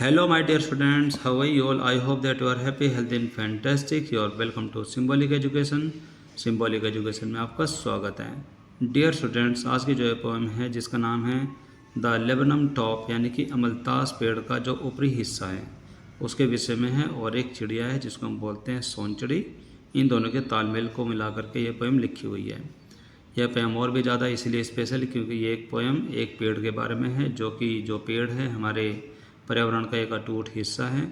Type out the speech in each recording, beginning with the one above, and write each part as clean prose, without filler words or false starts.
Hello, my dear students. How are you all? I hope that you are happy, healthy, and fantastic. You are welcome to Symbolic Education. Symbolic Education में आपका स्वागत है। Dear students, आज की जो poem है जिसका नाम है द लेबनम टॉप, यानी कि अमलतास पेड़ का जो ऊपरी हिस्सा है उसके विषय में है, और एक चिड़िया है जिसको हम बोलते हैं सोनचिड़ी। इन दोनों के तालमेल को मिला करके ये पोएम लिखी हुई है। यह पोएम और भी ज़्यादा इसलिए स्पेशल क्योंकि ये एक पोएम एक पेड़ के बारे में है, जो पेड़ है हमारे पर्यावरण का एक अटूट हिस्सा है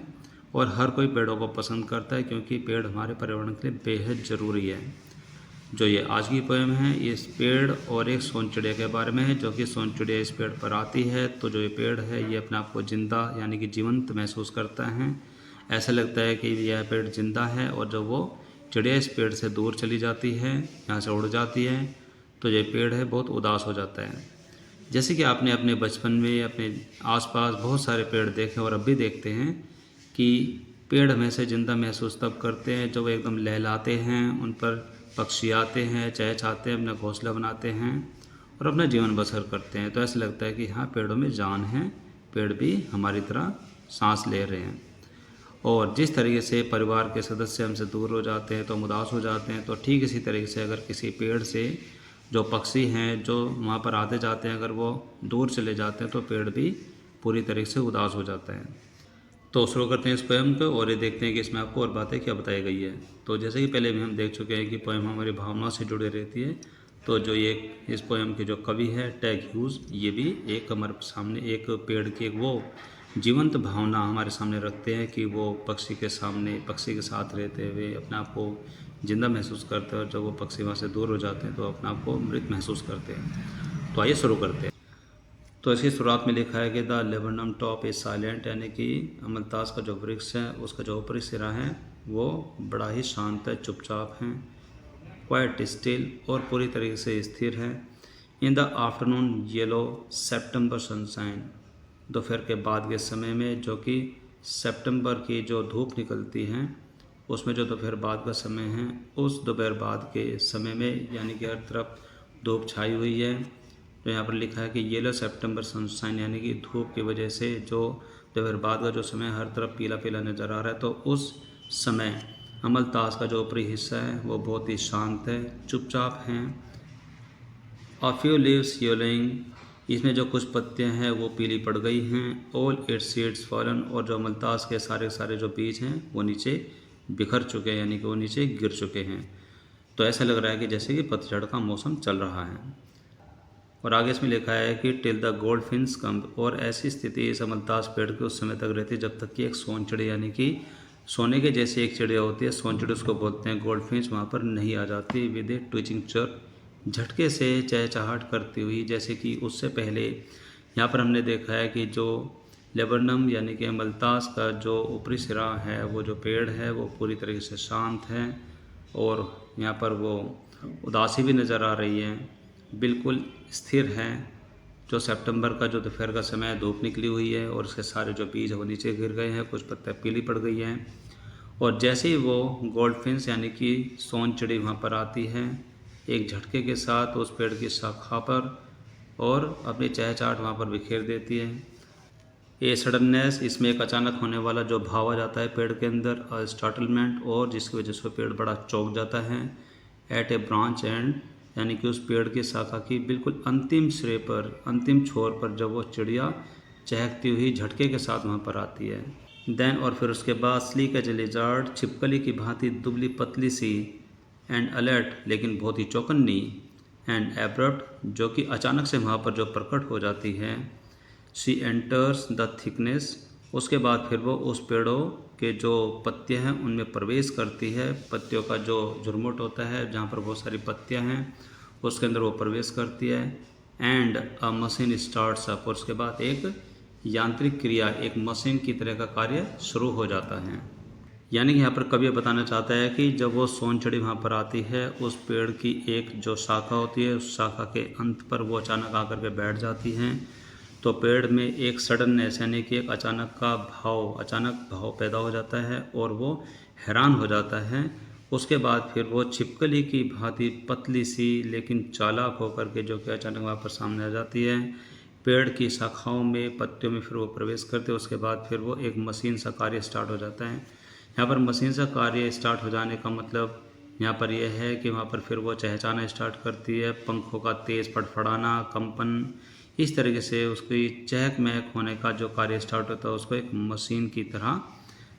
और हर कोई पेड़ों को पसंद करता है क्योंकि पेड़ हमारे पर्यावरण के लिए बेहद ज़रूरी है। जो ये आज की पोएम है इस पेड़ और एक सोनचिड़िया के बारे में है, जो कि सोनचिड़िया इस पेड़ पर आती है तो जो ये पेड़ है ये अपने आप को जिंदा यानी कि जीवंत महसूस करता है। ऐसा लगता है कि यह पेड़ जिंदा है, और जब वो चिड़िया इस पेड़ से दूर चली जाती है, यहाँ से उड़ जाती है, तो ये पेड़ है बहुत उदास हो जाता है। जैसे कि आपने अपने बचपन में अपने आसपास बहुत सारे पेड़ देखे और अब भी देखते हैं कि पेड़ हमेशा ज़िंदा महसूस तब करते हैं जब वो एकदम लहलाते हैं, उन पर पक्षी आते हैं, चहचहाते हैं, अपना घोंसला बनाते हैं और अपना जीवन बसर करते हैं। तो ऐसा लगता है कि हाँ, पेड़ों में जान है, पेड़ भी हमारी तरह सांस ले रहे हैं। और जिस तरीके से परिवार के सदस्य हमसे दूर हो जाते हैं तो हम उदास हो जाते हैं, तो ठीक इसी तरीके से अगर किसी पेड़ से जो पक्षी हैं जो वहाँ पर आते जाते हैं अगर वो दूर चले जाते हैं तो पेड़ भी पूरी तरीके से उदास हो जाता है। तो शुरू करते हैं इस पोएम को और ये देखते हैं कि इसमें आपको और बातें क्या बताई गई है। तो जैसे कि पहले भी हम देख चुके हैं कि पोएम हमारी भावनाओं से जुड़ी रहती है। तो जो ये इस पोएम के जो कवि है टैग ह्यूज, ये भी एक हमारे सामने एक पेड़ की एक वो जीवंत भावना हमारे सामने रखते हैं कि वो पक्षी के साथ रहते हुए अपने आप को जिंदा महसूस करते हैं, और जब वो पक्षी वहाँ से दूर हो जाते हैं तो अपने आप को मृत महसूस करते हैं। तो आइए शुरू करते हैं। तो इसकी शुरुआत में लिखा है कि the laburnum top is silent, यानी कि अमलतास का जो वृक्ष है उसका जो ऊपरी सिरा है वो बड़ा ही शांत है, चुपचाप है, क्वाइट स्टिल और पूरी तरीके से स्थिर है। In the afternoon yellow September sunshine, दोपहर के बाद के समय में जो कि सितंबर की जो धूप निकलती है उसमें जो दोपहर बाद का समय है, उस दोपहर बाद के समय में यानी कि हर तरफ धूप छाई हुई है। तो यहाँ पर लिखा है कि येलो सितंबर सनशाइन, यानी कि धूप की वजह से जो दोपहर बाद का जो समय हर तरफ पीला पीला नज़र आ रहा है। तो उस समय अमलतास का जो ऊपरी हिस्सा है वो बहुत ही शांत है, चुपचाप हैं। अ फ्यू लीव्स येलोइंग, इसमें जो कुछ पत्तियां हैं वो पीली पड़ गई हैं। ऑल इट्स सीड्स फॉलन, और जो अमलतास के सारे जो बीज हैं वो नीचे बिखर चुके हैं, यानी कि वो नीचे गिर चुके हैं। तो ऐसा लग रहा है कि जैसे कि पतझड़ का मौसम चल रहा है। और आगे इसमें लिखा है कि टिल द गोल्ड फिन्स कम, और ऐसी स्थिति इस अमलतास पेड़ के उस समय तक रहती है जब तक कि एक सोनचिड़ी यानी कि सोने के जैसे एक चिड़िया होती है, सोनचिड़ी उसको बोलते हैं, गोल्ड फिन्स वहाँ पर नहीं आ जाती विद ए ट्विचिंग चर्प, झटके से चहचहाट करती हुई। जैसे कि उससे पहले यहाँ पर हमने देखा है कि जो लेबनम यानी कि अमलतास का जो ऊपरी सिरा है, वो जो पेड़ है वो पूरी तरीके से शांत है, और यहाँ पर वो उदासी भी नज़र आ रही है, बिल्कुल स्थिर है। जो सितंबर का जो दोपहर का समय धूप निकली हुई है और उसके सारे जो बीज है वो नीचे गिर गए हैं, कुछ पत्ते पीली पड़ गई हैं। और जैसे ही वो गोल्डफिन्स यानी कि सोनचिड़ी वहाँ पर आती है एक झटके के साथ उस पेड़ की शाखा पर, और अपनी चहचहाट वहाँ पर बिखेर देती है। ये सडननेस, इसमें एक अचानक होने वाला जो भाव आ जाता है पेड़ के अंदर, स्टार्टलमेंट, और जिसकी वजह से पेड़ बड़ा चौंक जाता है। एट ए ब्रांच एंड, यानी कि उस पेड़ की शाखा की बिल्कुल अंतिम सिरे पर, अंतिम छोर पर जब वो चिड़िया चहकती हुई झटके के साथ वहाँ पर आती है। देन, और फिर उसके बाद स्लीक एज ए लिजार्ड, छिपकली की भांति दुबली पतली सी, एंड अलर्ट, लेकिन बहुत ही चौकन्नी, एंड एब्रप्ट, जो कि अचानक से वहाँ पर जो प्रकट हो जाती है। शी एंटर्स द थिकनेस, उसके बाद फिर वो उस पेड़ों के जो पत्तियाँ हैं उनमें प्रवेश करती है। पत्तियों का जो झुरमुट होता है जहाँ पर बहुत सारी पत्तियाँ हैं उसके अंदर वो प्रवेश करती है। And a machine starts up, और उसके बाद एक यांत्रिक क्रिया, एक मशीन की तरह का कार्य शुरू हो जाता है। यानी कि यहाँ पर कवि बताना चाहता है कि जब वो सोनचिड़ी वहाँ पर आती है उस पेड़ की एक जो शाखा होती है उस शाखा के अंत पर वो अचानक आकर के बैठ जाती हैं, तो पेड़ में एक सडननेस यानी कि एक अचानक भाव पैदा हो जाता है और वो हैरान हो जाता है। उसके बाद फिर वो छिपकली की भांति पतली सी लेकिन चालाक होकर के जो कि अचानक वहाँ पर सामने आ जाती है। पेड़ की शाखाओं में, पत्तियों में फिर वो प्रवेश करते हैं। उसके बाद फिर वो एक मशीन सा कार्य स्टार्ट हो जाता है। यहाँ पर मशीन सा कार्य स्टार्ट हो जाने का मतलब यहाँ पर यह है कि वहाँ पर फिर वो चहचहाना स्टार्ट करती है, पंखों का तेज़ फड़फड़ाना, कंपन, इस तरीके से उसकी चहक महक होने का जो कार्य स्टार्ट होता है उसको एक मशीन की तरह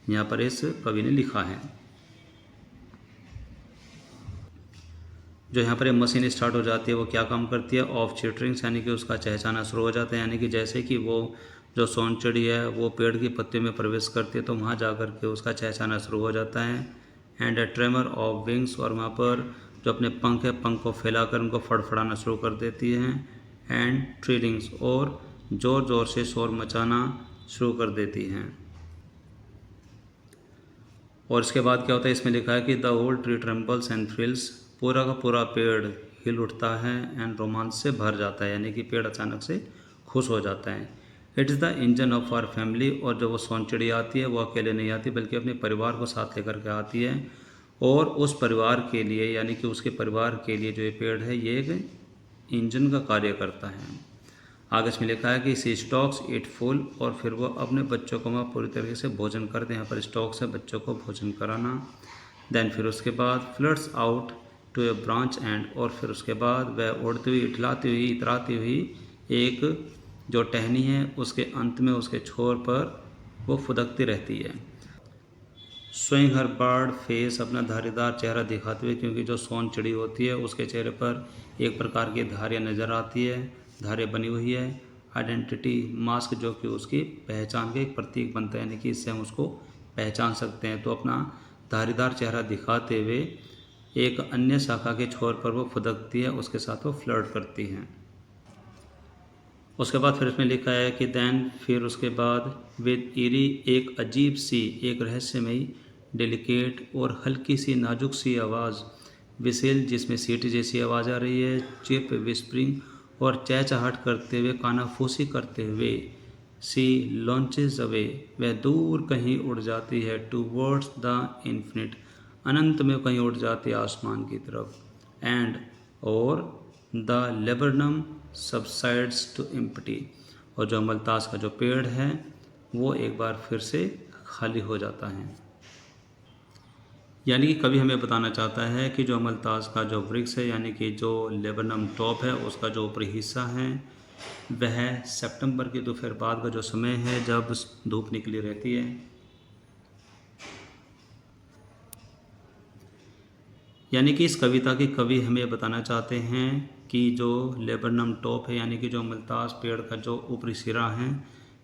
यहाँ पर इस कवि ने लिखा है। जो यहाँ पर ये मशीन स्टार्ट हो जाती है वो क्या काम करती है, ऑफ चिटरिंग्स, यानी कि उसका चहचहाना शुरू हो जाता है। यानी कि जैसे कि वो जो सोनचिड़ी है वो पेड़ की पत्तियों में प्रवेश करती है तो वहाँ जा कर के उसका चहचहाना शुरू हो जाता है। And a tremor of wings, और वहाँ पर जो अपने पंख है, पंख को फैलाकर उनको फड़फड़ाना शुरू कर देती है। एंड ट्रिलिंग्स, और ज़ोर ज़ोर से शोर मचाना शुरू कर देती हैं। और इसके बाद क्या होता है, इसमें लिखा है कि the whole tree trembles and thrills, पूरा का पूरा पेड़ हिल उठता है एंड रोमांच से भर जाता है, यानी कि पेड़ अचानक से खुश हो जाता है। It is the engine of our family, और जब वो सोनचिड़ी आती है वो अकेले नहीं आती बल्कि अपने परिवार को साथ लेकर के आती है। और उस परिवार के लिए, यानी कि उसके परिवार के लिए जो ये पेड़ है ये एक इंजन का कार्य करता है। आगे इसमें लिखा है कि सी स्टॉक्स इट फुल, और फिर वो अपने बच्चों को वहाँ पूरी तरीके से भोजन करते हैं। यहाँ पर स्टॉक से बच्चों को भोजन कराना। देन फिर उसके बाद floods out to a branch and, और फिर उसके बाद वह उड़ती हुई, इठलाती हुई, इतराती हुई एक जो टहनी है उसके अंत में, उसके छोर पर वो फुदकती रहती है। स्विंग हर बर्ड फेस, अपना धारीदार चेहरा दिखाते हुए, क्योंकि जो सोनचिड़ी होती है उसके चेहरे पर एक प्रकार की धारियाँ नज़र आती है, धारियाँ बनी हुई है। आइडेंटिटी मास्क, जो कि उसकी पहचान का एक प्रतीक बनता है, यानी कि इससे हम उसको पहचान सकते हैं। तो अपना धारीदार चेहरा दिखाते हुए एक अन्य शाखा के छोर पर वो फुदकती है, उसके साथ वो फ्लर्ट करती हैं। उसके बाद फिर इसमें लिखा है कि देन, फिर उसके बाद विद ईरी, एक अजीब सी, एक रहस्यमयी, डेलिकेट और हल्की सी नाजुक सी आवाज़, विसेल, जिसमें सीटी जैसी आवाज़ आ रही है, चिप, विस्परिंग, और चहचहाट करते हुए, कानाफूसी करते हुए, सी लॉन्चेज अवे, वह दूर कहीं उड़ जाती है, टूवर्ड्स द इन्फिनिट, अनंत में कहीं उड़ जाती है आसमान की तरफ। एंड, और the laburnum subsides to empty, और जो अमलतास का जो पेड़ है वो एक बार फिर से खाली हो जाता है। यानी कि कवि हमें बताना चाहता है कि जो अमलतास का जो वृक्ष है, यानी कि जो लेबनम टॉप है, उसका जो ऊपरी हिस्सा है वह सितंबर की दोपहर बाद का जो समय है जब धूप निकली रहती है, यानी कि इस कविता के कवि हमें बताना चाहते हैं कि जो लेबनम टॉप है, यानी कि जो अमलतास पेड़ का जो ऊपरी सिरा है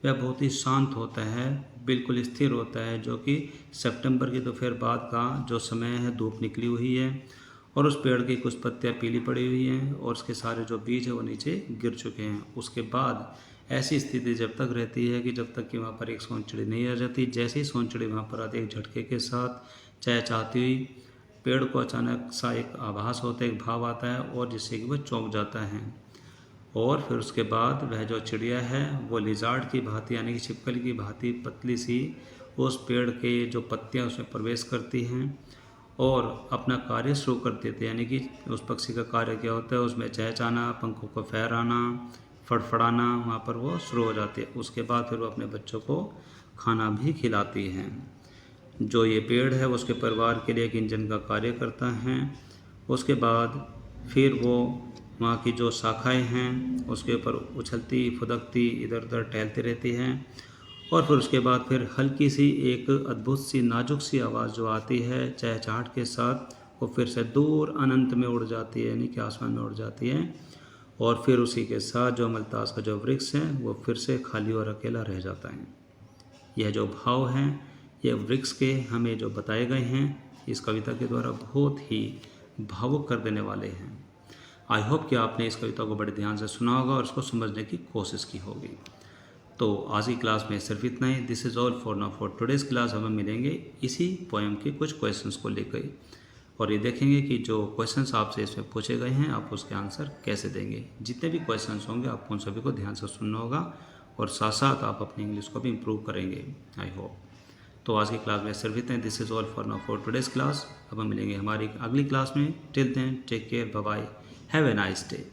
वह बहुत ही शांत होता है, बिल्कुल स्थिर होता है, जो कि सितंबर की दोपहर बाद का जो समय है, धूप निकली हुई है और उस पेड़ की कुछ पत्तियां पीली पड़ी हुई हैं और उसके सारे जो बीज है वो नीचे गिर चुके हैं। उसके बाद ऐसी स्थिति जब तक रहती है कि जब तक कि वहाँ पर एक सोनचिड़ी नहीं आ जाती। जैसे ही सोनचिड़ी वहाँ पर आती है, एक झटके के साथ चहचहाती हुई, पेड़ को अचानक सा एक आभास होता है, एक भाव आता है और जिससे कि वह चौंक जाता है। और फिर उसके बाद वह जो चिड़िया है वो लिजार्ड की भांति, यानी कि छिपकली की भांति पतली सी उस पेड़ के जो पत्तियां उसमें प्रवेश करती हैं और अपना कार्य शुरू कर देते हैं। यानी कि उस पक्षी का कार्य क्या होता है, उसमें चहचहाना, पंखों को फहराना, फड़फड़ाना, वहाँ पर वो शुरू हो जाती है। उसके बाद फिर वो अपने बच्चों को खाना भी खिलाती हैं। जो ये पेड़ है उसके परिवार के लिए एक इंजन का कार्य करता है। उसके बाद फिर वो वहाँ की जो शाखाएं हैं उसके ऊपर उछलती फुदकती इधर उधर टहलती रहती हैं और फिर उसके बाद फिर हल्की सी एक अद्भुत सी नाजुक सी आवाज़ जो आती है चहचहाट के साथ, वो फिर से दूर अनंत में उड़ जाती है, यानी कि आसमान में उड़ जाती है। और फिर उसी के साथ जो अमलतास का जो वृक्ष है वो फिर से खाली और अकेला रह जाता है। यह जो भाव हैं ये वृक्ष के हमें जो बताए गए हैं इस कविता के द्वारा बहुत ही भावुक कर देने वाले हैं। आई होप कि आपने इस कविता को बड़े ध्यान से सुना होगा और इसको समझने की कोशिश की होगी। तो आज की क्लास में सिर्फ इतना ही। This is all for now. For today's class हमें मिलेंगे इसी पोएम के कुछ क्वेश्चंस को लेकर और ये देखेंगे कि जो क्वेश्चंस आपसे इसमें पूछे गए हैं आप उसके आंसर कैसे देंगे। जितने भी क्वेश्चंस होंगे आपको उन सभी को ध्यान से सुनना होगा और साथ साथ आप अपनी इंग्लिश को भी इम्प्रूव करेंगे, आई होप। तो आज की क्लास में सिर्फ इतना ही। This is all for now for today's class. अब हम मिलेंगे हमारी अगली क्लास में। Till then take care, bye bye, have a nice day.